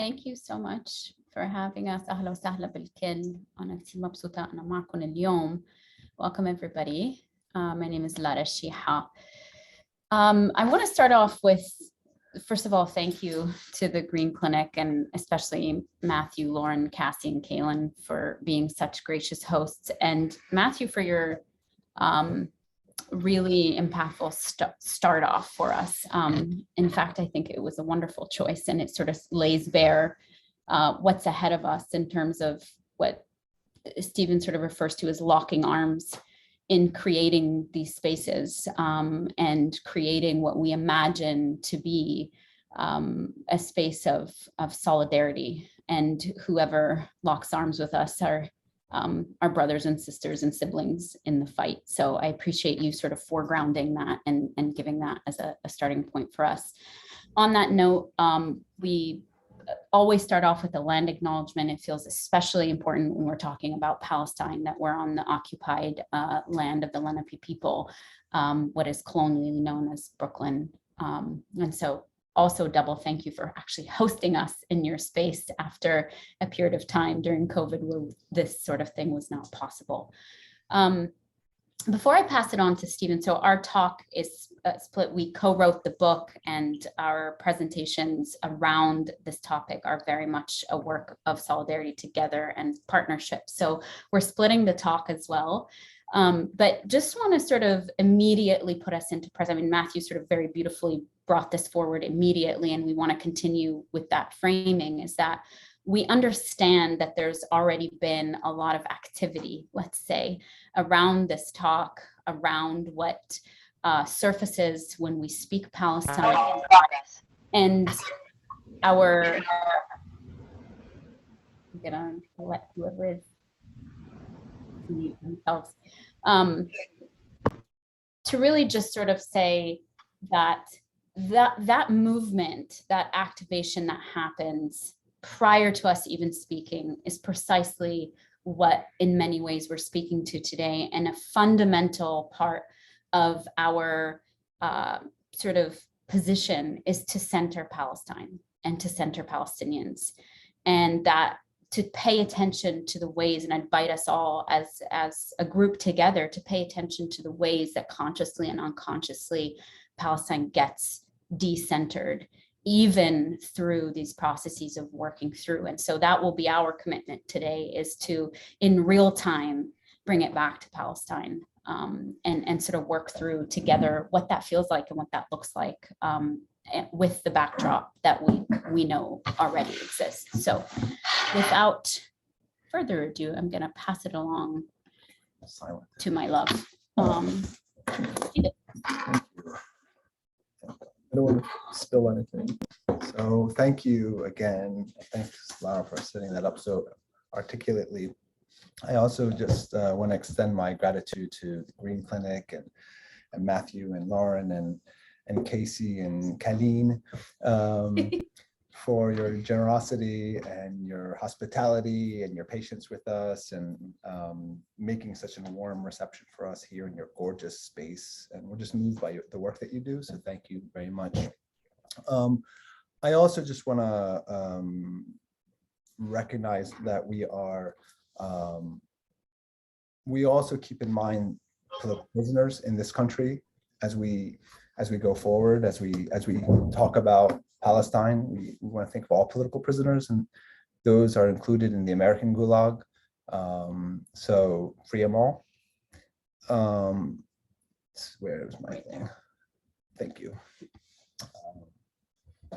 Thank you so much for having us. أهلا وسهلا بالكل. أنا كثير مبسوطة أنا معكم اليوم. Welcome everybody. My name is Lara Sheehi. I want to start off with, first of all, thank you to the Greene Clinic and especially Matthew, Lauren, Cassie, and Kaylin for being such gracious hosts. And Matthew, for your really impactful start off for us. In fact, I think it was a wonderful choice, and it sort of lays bare what's ahead of us in terms of what Stephen sort of refers to as locking arms in creating these spaces and creating what we imagine to be a space of solidarity. And whoever locks arms with us are our brothers and sisters and siblings in the fight. So I appreciate you sort of foregrounding that and giving that as a starting point for us. On that note, we always start off with a land acknowledgement. It feels especially important when we're talking about Palestine, that we're on the occupied land of the Lenape people, what is colonially known as Brooklyn. And so also double thank you for actually hosting us in your space after a period of time during COVID where this sort of thing was not possible. Before I pass it on to Stephen, so our talk is split. We co-wrote the book, and our presentations around this topic are very much a work of solidarity together and partnership. So we're splitting the talk as well. But just want to sort of immediately put us into present. I mean, Matthew sort of very beautifully brought this forward immediately, and we want to continue with that framing, is that we understand that there's already been a lot of activity, let's say, around this talk, around what surfaces when we speak Palestine and our, I'm gonna let whoever is mute themselves, to really just sort of say that that movement, that activation that happens prior to us even speaking is precisely what in many ways we're speaking to today, and a fundamental part of our sort of position is to center Palestine and to center Palestinians, and that to pay attention to the ways, and I invite us all as a group together to pay attention to the ways that consciously and unconsciously Palestine gets decentered, even through these processes of working through. And so that will be our commitment today, is to, in real time, bring it back to Palestine and sort of work through together what that feels like and what that looks like with the backdrop that we know already exists. So without further ado, I'm going to pass it along to my love. I don't want to spill anything. So thank you again. Thanks, Lara, for setting that up so articulately. I also just want to extend my gratitude to the Greene Clinic and Matthew and Lauren and Casey and Colleen for your generosity and your hospitality and your patience with us, and making such a warm reception for us here in your gorgeous space. And we're just moved by the work that you do, so thank you very much. I also just want to recognize that we also keep in mind political prisoners in this country as we go forward, as we talk about Palestine. We want to think of all political prisoners, and those are included in the American Gulag. So free them all. Where's my thing? Thank you.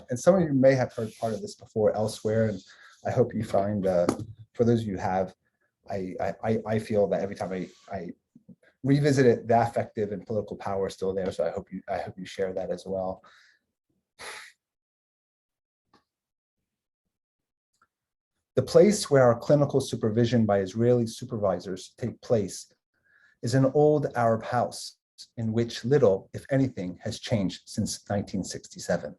And some of you may have heard part of this before elsewhere, and I hope you find, for those of you who have, I feel that every time I revisit it, the affective and political power is still there. So I hope you share that as well. The place where our clinical supervision by Israeli supervisors take place is an old Arab house in which little, if anything, has changed since 1967.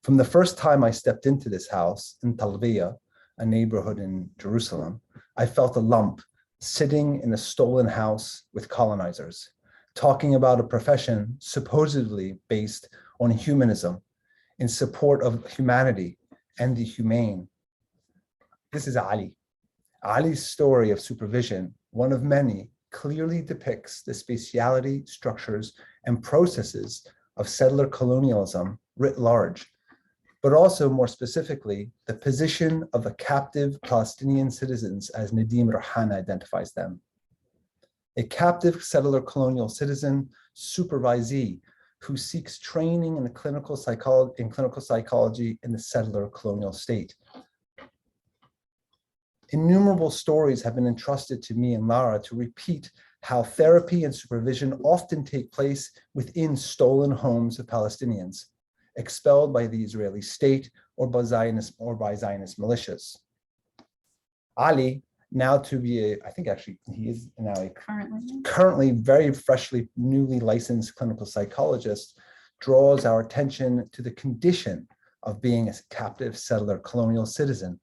From the first time I stepped into this house in Talbiya, a neighborhood in Jerusalem, I felt a lump sitting in a stolen house with colonizers, talking about a profession supposedly based on humanism in support of humanity and the humane. This is Ali. Ali's story of supervision, one of many, clearly depicts the spatiality, structures, and processes of settler colonialism writ large, but also more specifically, the position of the captive Palestinian citizens as Nadim Rahan identifies them. A captive settler colonial citizen supervisee who seeks training in clinical psychology in the settler colonial state. Innumerable stories have been entrusted to me and Lara to repeat how therapy and supervision often take place within stolen homes of Palestinians, expelled by the Israeli state or by Zionist militias. Ali, now to be I think actually he is now a currently very freshly, newly licensed clinical psychologist, draws our attention to the condition of being a captive settler colonial citizen.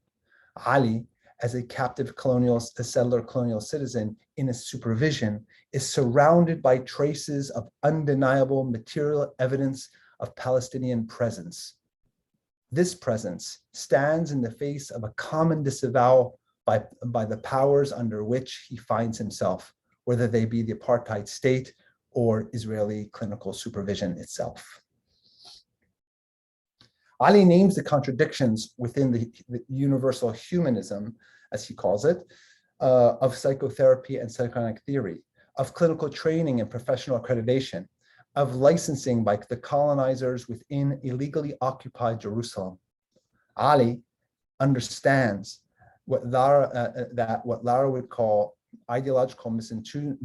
Ali, as a captive settler colonial citizen in a supervision, is surrounded by traces of undeniable material evidence of Palestinian presence. This presence stands in the face of a common disavowal by the powers under which he finds himself, whether they be the apartheid state or Israeli clinical supervision itself. Ali names the contradictions within the universal humanism, as he calls it, of psychotherapy and psychoanalytic theory, of clinical training and professional accreditation, of licensing by the colonizers within illegally occupied Jerusalem. Ali understands what Lara would call ideological misentombment,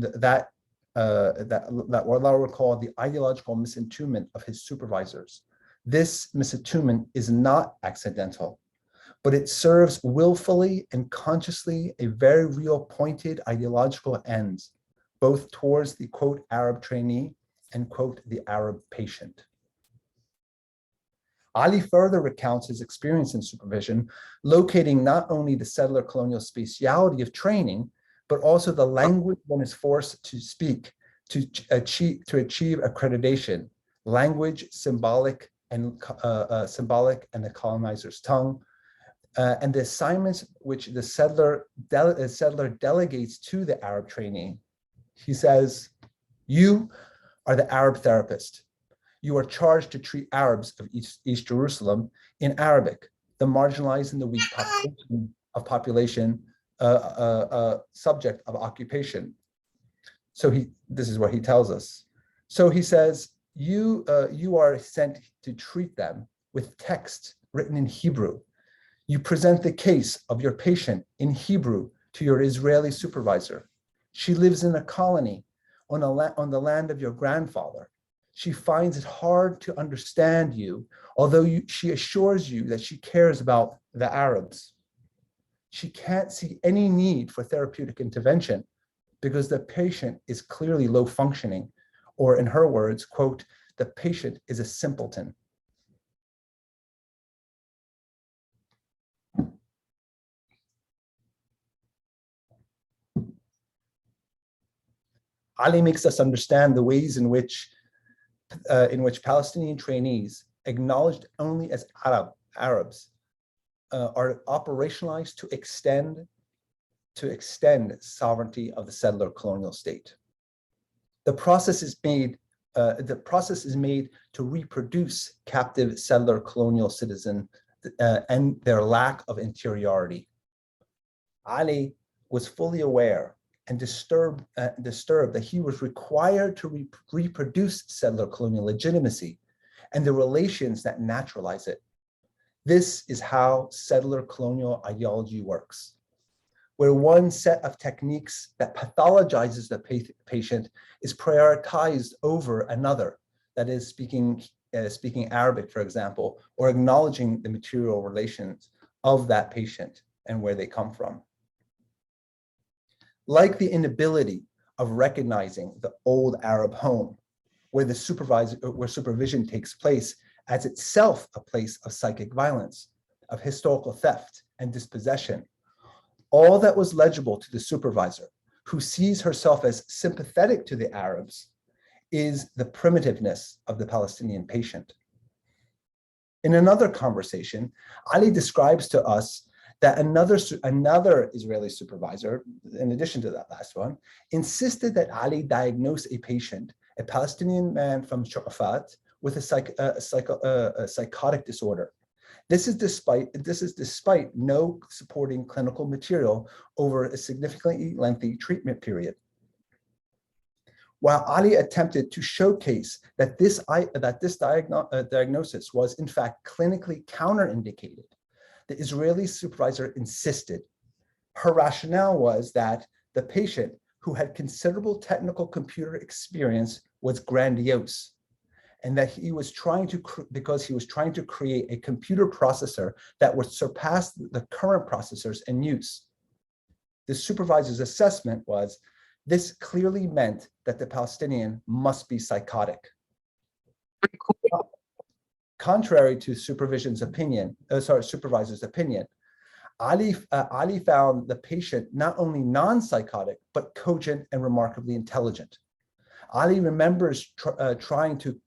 what Lara would call the ideological misentombment of his supervisors. This misentombment is not accidental, but it serves willfully and consciously a very real pointed ideological ends, both towards the quote Arab trainee and quote the Arab patient. Ali further recounts his experience in supervision, locating not only the settler colonial spatiality of training, but also the language one is forced to speak to achieve accreditation, language symbolic and the colonizer's tongue, and the assignments which the settler delegates to the Arab trainee. He says, "You are the Arab therapist. You are charged to treat Arabs of East Jerusalem in Arabic, the marginalized and the weak population subject of occupation." So this is what he tells us. So he says, you are sent to treat them with text written in Hebrew. You present the case of your patient in Hebrew to your Israeli supervisor. She lives in a colony on the land of your grandfather. She finds it hard to understand you, although she assures you that she cares about the Arabs. She can't see any need for therapeutic intervention because the patient is clearly low functioning, or in her words, quote, "The patient is a simpleton." Ali makes us understand the ways in which Palestinian trainees, acknowledged only as Arabs, are operationalized to extend sovereignty of the settler colonial state. The process is made to reproduce captive settler colonial citizen and their lack of interiority. Ali was fully aware and disturbed that he was required to reproduce settler colonial legitimacy and the relations that naturalize it. This is how settler colonial ideology works, where one set of techniques that pathologizes the patient is prioritized over another, that is speaking Arabic, for example, or acknowledging the material relations of that patient and where they come from. Like the inability of recognizing the old Arab home, where supervision takes place as itself a place of psychic violence, of historical theft and dispossession, all that was legible to the supervisor, who sees herself as sympathetic to the Arabs, is the primitiveness of the Palestinian patient. In another conversation, Ali describes to us that another Israeli supervisor, in addition to that last one, insisted that Ali diagnose a patient, a Palestinian man from Shafat, with a psychotic disorder. This is despite no supporting clinical material over a significantly lengthy treatment period. While Ali attempted to showcase that this diagnosis was in fact clinically counterindicated, the Israeli supervisor insisted. Her rationale was that the patient, who had considerable technical computer experience, was grandiose, and that because he was trying to create a computer processor that would surpass the current processors in use. The supervisor's assessment was, this clearly meant that the Palestinian must be psychotic. Contrary to supervisor's opinion, Ali found the patient not only non-psychotic, but cogent and remarkably intelligent. Ali remembers trying to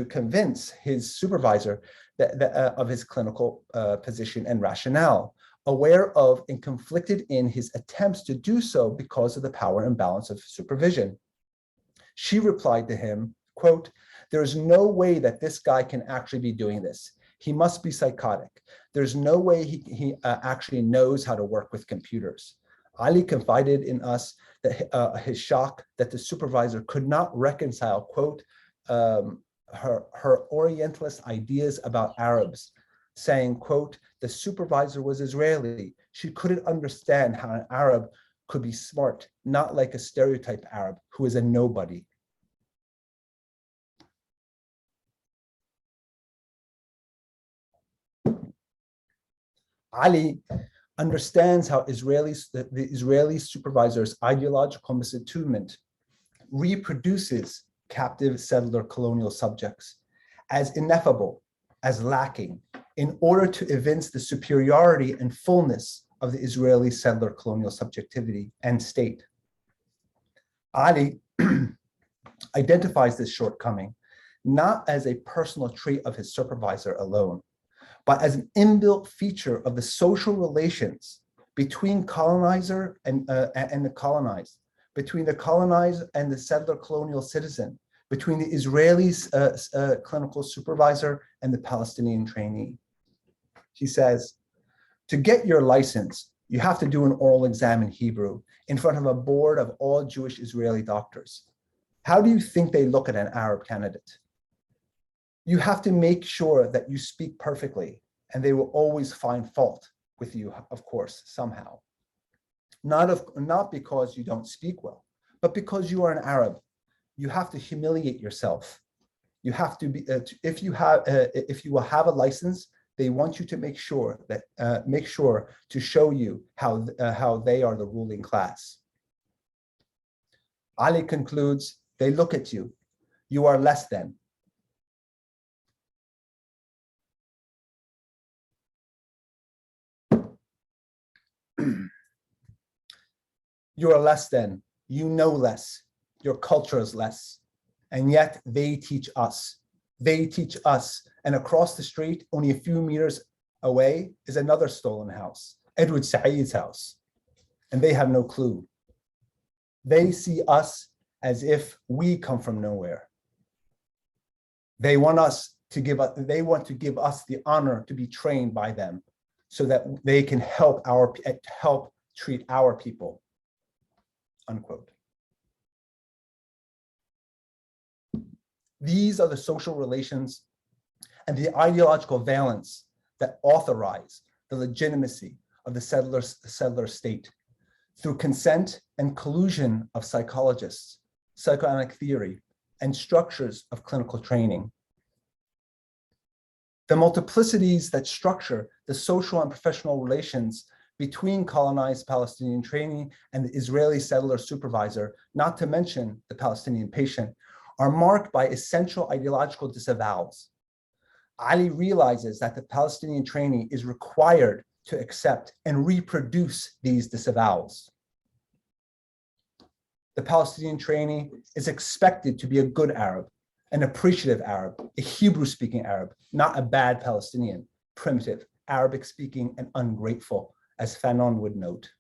convince his supervisor of his clinical position and rationale, aware of and conflicted in his attempts to do so because of the power imbalance of supervision. She replied to him, quote, "There's no way that this guy can actually be doing this. He must be psychotic. There's no way he actually knows how to work with computers." Ali confided in us that his shock that the supervisor could not reconcile, quote, her Orientalist ideas about Arabs, saying, quote, "The supervisor was Israeli. She couldn't understand how an Arab could be smart, not like a stereotype Arab who is a nobody." Ali understands how the Israeli supervisor's ideological misattunement reproduces captive settler colonial subjects as ineffable, as lacking, in order to evince the superiority and fullness of the Israeli settler colonial subjectivity and state. Ali identifies this shortcoming not as a personal trait of his supervisor alone, but as an inbuilt feature of the social relations between colonizer and the colonized, between the colonized and the settler colonial citizen, between the Israeli's clinical supervisor and the Palestinian trainee. She says, to get your license, you have to do an oral exam in Hebrew in front of a board of all Jewish Israeli doctors. How do you think they look at an Arab candidate? You have to make sure that you speak perfectly, and they will always find fault with you, of course, somehow. Not because you don't speak well, but because you are an Arab. You have to humiliate yourself. You have to be, if you will have a license, they want you to make sure to show you how they are the ruling class. Ali concludes, they look at you. You are less than. You are less than. You know less. Your culture is less. And yet they teach us. They teach us. And across the street, only a few meters away, is another stolen house, Edward Said's house. And they have no clue. They see us as if we come from nowhere. They want to give us the honor to be trained by them so that they can help treat our people, unquote. These are the social relations and the ideological valence that authorize the legitimacy of the settler state through consent and collusion of psychologists, psychoanalytic theory, and structures of clinical training. The multiplicities that structure the social and professional relations between colonized Palestinian trainee and the Israeli settler supervisor, not to mention the Palestinian patient, are marked by essential ideological disavowals. Ali realizes that the Palestinian trainee is required to accept and reproduce these disavowals. The Palestinian trainee is expected to be a good Arab, an appreciative Arab, a Hebrew-speaking Arab, not a bad Palestinian, primitive, Arabic-speaking, and ungrateful, as Fanon would note.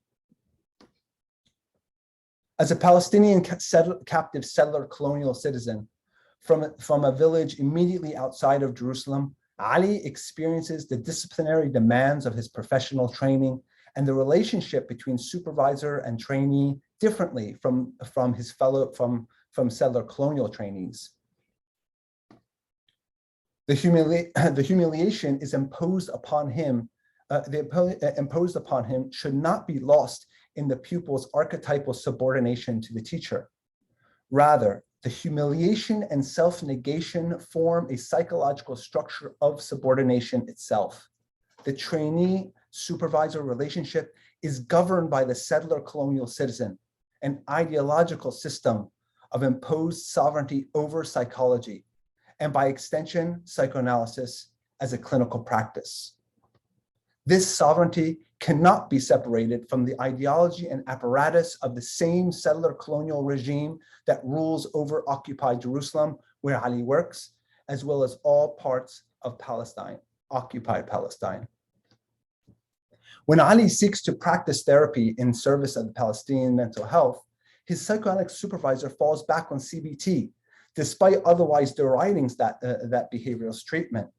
As a Palestinian captive settler colonial citizen from a village immediately outside of Jerusalem, Ali experiences the disciplinary demands of his professional training and the relationship between supervisor and trainee differently from settler colonial trainees. The humiliation is imposed upon him. Imposed upon him should not be lost in the pupil's archetypal subordination to the teacher. Rather, the humiliation and self-negation form a psychological structure of subordination itself. The trainee-supervisor relationship is governed by the settler colonial citizen, an ideological system of imposed sovereignty over psychology, and by extension, psychoanalysis as a clinical practice. This sovereignty cannot be separated from the ideology and apparatus of the same settler colonial regime that rules over occupied Jerusalem, where Ali works, as well as all parts of Palestine, occupied Palestine. When Ali seeks to practice therapy in service of the Palestinian mental health, his psychoanalytic supervisor falls back on CBT, despite otherwise deriding that behavioral treatment.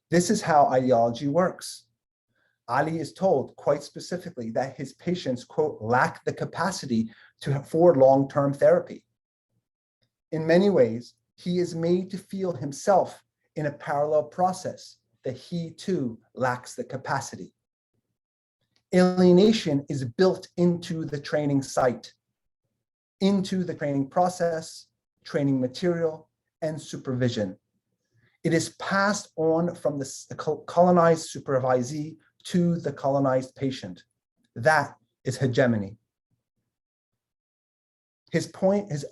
This is how ideology works. Ali is told quite specifically that his patients, quote, lack the capacity for long-term therapy. In many ways, he is made to feel himself in a parallel process that he too lacks the capacity. Alienation is built into the training site, into the training process, training material, and supervision. It is passed on from the colonized supervisee to the colonized patient. That is hegemony. His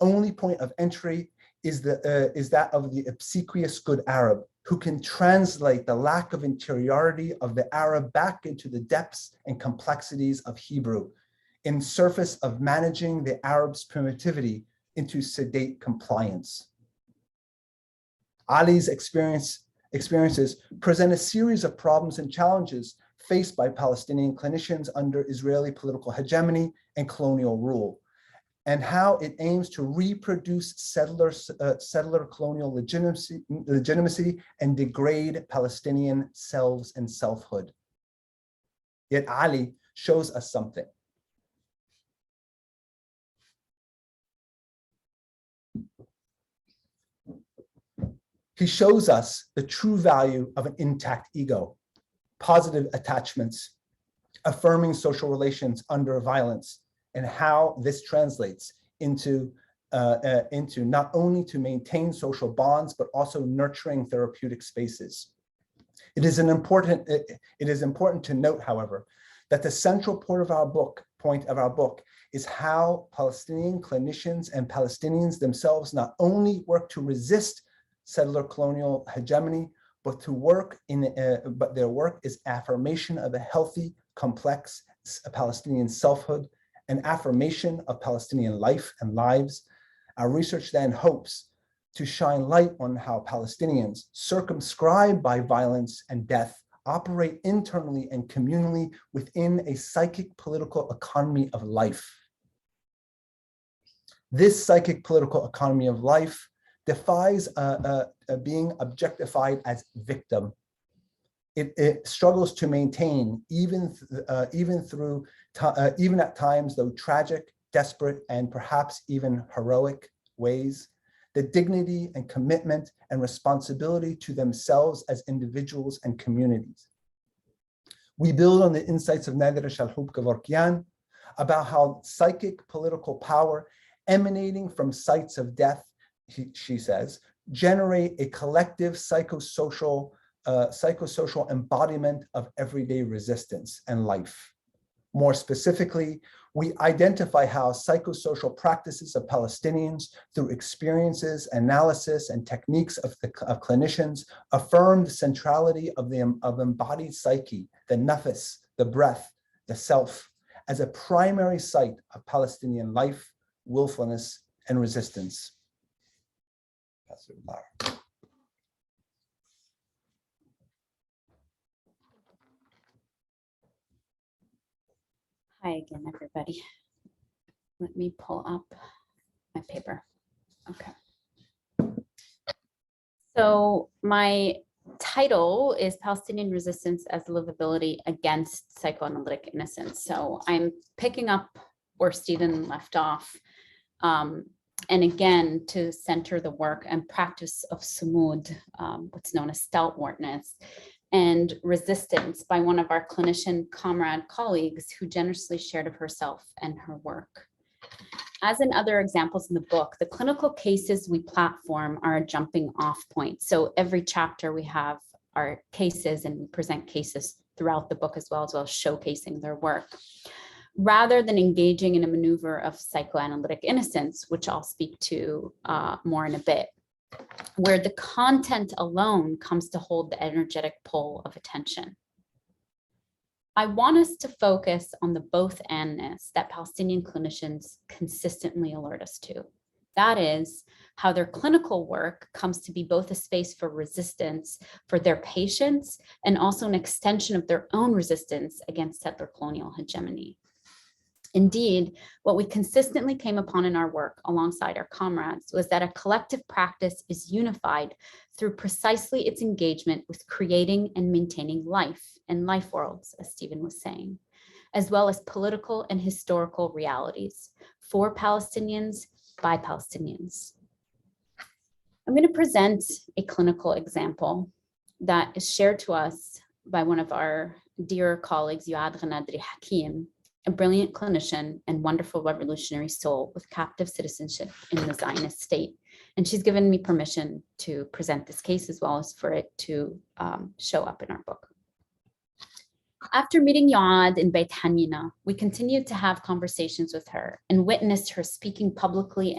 only point of entry is that of the obsequious good Arab, who can translate the lack of interiority of the Arab back into the depths and complexities of Hebrew, in service of managing the Arab's primitivity into sedate compliance. Ali's experiences present a series of problems and challenges faced by Palestinian clinicians under Israeli political hegemony and colonial rule, and how it aims to reproduce settler colonial legitimacy and degrade Palestinian selves and selfhood. Yet Ali shows us something. He shows us the true value of an intact ego, positive attachments, affirming social relations under violence, and how this translates into not only to maintain social bonds, but also nurturing therapeutic spaces. It is important to note, however, that the central point of our book is how Palestinian clinicians and Palestinians themselves not only work to resist settler colonial hegemony, but their work is affirmation of a healthy, complex Palestinian selfhood, an affirmation of Palestinian life and lives. Our research then hopes to shine light on how Palestinians, circumscribed by violence and death, operate internally and communally within a psychic political economy of life. This psychic political economy of life defies being objectified as victim. It struggles to maintain, even at times, though tragic, desperate, and perhaps even heroic ways, the dignity and commitment and responsibility to themselves as individuals and communities. We build on the insights of Nader Shalhoub-Kevorkian about how psychic political power emanating from sites of death, she says, generate a collective psychosocial embodiment of everyday resistance and life. More specifically, we identify how psychosocial practices of Palestinians through experiences, analysis, and techniques of clinicians affirm the centrality of embodied psyche, the nafas, the breath, the self, as a primary site of Palestinian life, willfulness, and resistance. pass it to Lara. Hi again, everybody. Let me pull up my paper. Okay. So my title is Palestinian Resistance as Livability Against Psychoanalytic Innocence. So I'm picking up where Stephen left off. And again, to center the work and practice of sumud, what's known as stalwartness, and resistance by one of our clinician comrade colleagues who generously shared of herself and her work. As in other examples in the book, the clinical cases we platform are a jumping off point. So every chapter we have our cases and we present cases throughout the book as well as showcasing their work, rather than engaging in a maneuver of psychoanalytic innocence, which I'll speak to more in a bit, where the content alone comes to hold the energetic pull of attention. I want us to focus on the both andness that Palestinian clinicians consistently alert us to. That is how their clinical work comes to be both a space for resistance for their patients and also an extension of their own resistance against settler colonial hegemony. Indeed, what we consistently came upon in our work alongside our comrades was that a collective practice is unified through precisely its engagement with creating and maintaining life and life worlds, as Stephen was saying, as well as political and historical realities for Palestinians by Palestinians. I'm going to present a clinical example that is shared to us by one of our dear colleagues, Youad Ghanadri Hakim, a brilliant clinician and wonderful revolutionary soul with captive citizenship in the Zionist state. And she's given me permission to present this case as well as for it to show up in our book. After meeting Youad in Beit Hanina, we continued to have conversations with her and witnessed her speaking publicly